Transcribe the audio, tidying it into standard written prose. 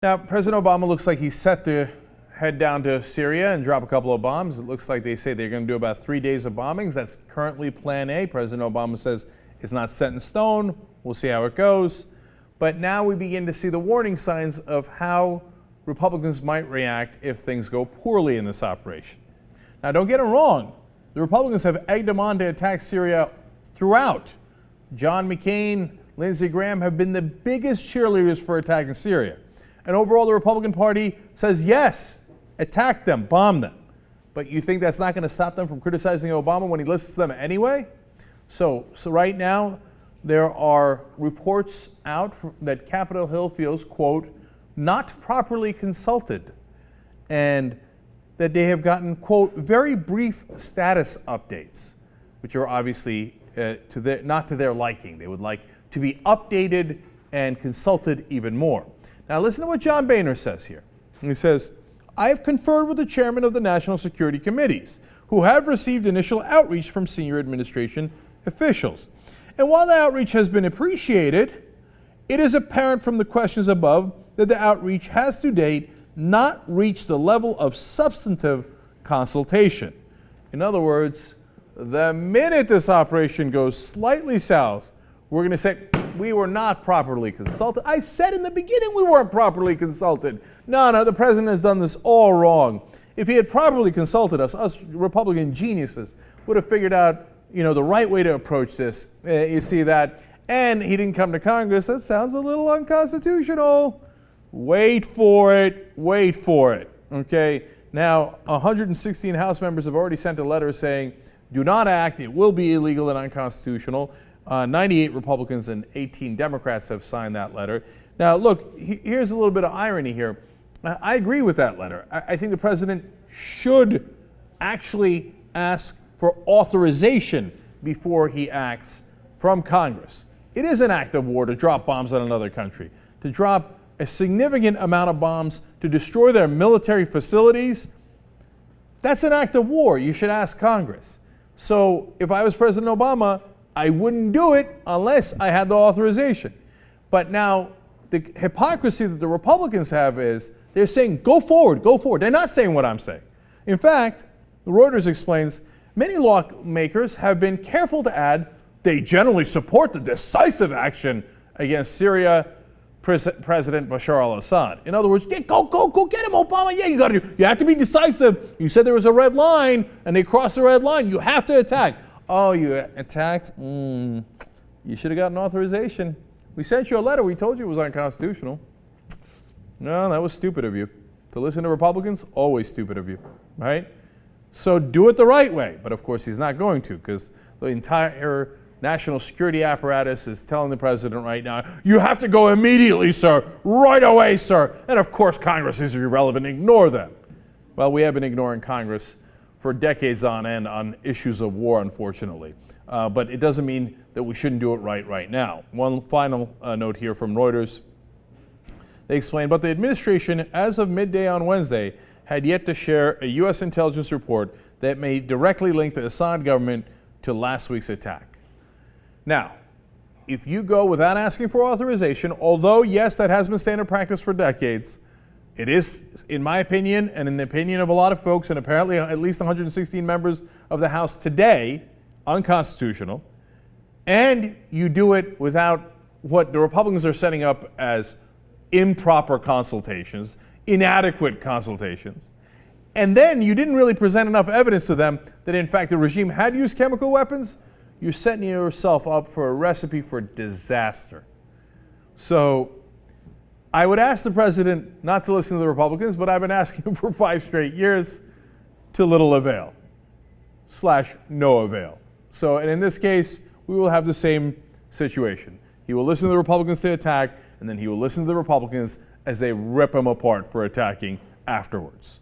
Now, President Obama looks like he's set to head down to Syria and drop a couple of bombs. It looks like they say they're going to do about 3 days of bombings. That's currently plan A. President Obama says it's not set in stone. We'll see how it goes. But now we begin to see the warning signs of how Republicans might react if things go poorly in this operation. Now, don't get it wrong. The Republicans have egged them on to attack Syria throughout. John McCain, Lindsey Graham have been the biggest cheerleaders for attacking Syria. And overall, the Republican Party says, yes, attack them, bomb them. But you think that's not going to stop them from criticizing Obama when he listens to them anyway? So right now, there are reports out that Capitol Hill feels, quote, not properly consulted, and that they have gotten, quote, very brief status updates, which are obviously not to their liking. They would like to be updated and consulted even more. Now listen to what John Boehner says here. He says, I have conferred with the chairman of the National Security Committees, who have received initial outreach from senior administration officials. And while the outreach has been appreciated, it is apparent from the questions above that the outreach has to date not reached the level of substantive consultation. In other words, the minute this operation goes slightly south, we're going to say, we were not properly consulted. I said in the beginning we weren't properly consulted. No, the president has done this all wrong. If he had properly consulted us Republican geniuses would have figured out, the right way to approach this. You see that? And he didn't come to Congress. That sounds a little unconstitutional. Wait for it. Wait for it. Okay? Now, 116 House members have already sent a letter saying, do not act. It will be illegal and unconstitutional. 98 Republicans and 18 Democrats have signed that letter. Now, look, here's a little bit of irony here. I agree with that letter. I think the president should actually ask for authorization before he acts from Congress. It is an act of war to drop bombs on another country, to drop a significant amount of bombs to destroy their military facilities. That's an act of war. You should ask Congress. So if I was President Obama, I wouldn't do it unless I had the authorization. But now the hypocrisy that the Republicans have is they're saying, go forward, go forward. They're not saying what I'm saying. In fact, Reuters explains, many lawmakers have been careful to add they generally support the decisive action against Syria President Bashar al-Assad. In other words, go get him, Obama. Yeah, you have to be decisive. You said there was a red line and they crossed the red line. You have to attack. Oh, you attacked? You should have gotten authorization. We sent you a letter. We told you it was unconstitutional. No, that was stupid of you. To listen to Republicans, always stupid of you, right? So do it the right way. But of course, he's not going to, because the entire national security apparatus is telling the president right now, you have to go immediately, sir, right away, sir. And of course, Congress is irrelevant. Ignore them. Well, we have been ignoring Congress for decades on end on issues of war, unfortunately. But it doesn't mean that we shouldn't do it right now. One final note here from Reuters. They explain, but the administration, as of midday on Wednesday, had yet to share a U.S. intelligence report that may directly link the Assad government to last week's attack. Now, if you go without asking for authorization, although, yes, that has been standard practice for decades, it is, in my opinion, and in the opinion of a lot of folks, and apparently at least 116 members of the House today, unconstitutional, and you do it without what the Republicans are setting up as improper consultations, inadequate consultations, and then you didn't really present enough evidence to them that, in fact, the regime had used chemical weapons, you're setting yourself up for a recipe for disaster. So I would ask the president not to listen to the Republicans, but I've been asking him for 5 straight years to little avail / no avail. So, and in this case, we will have the same situation. He will listen to the Republicans to attack, and then he will listen to the Republicans as they rip him apart for attacking afterwards.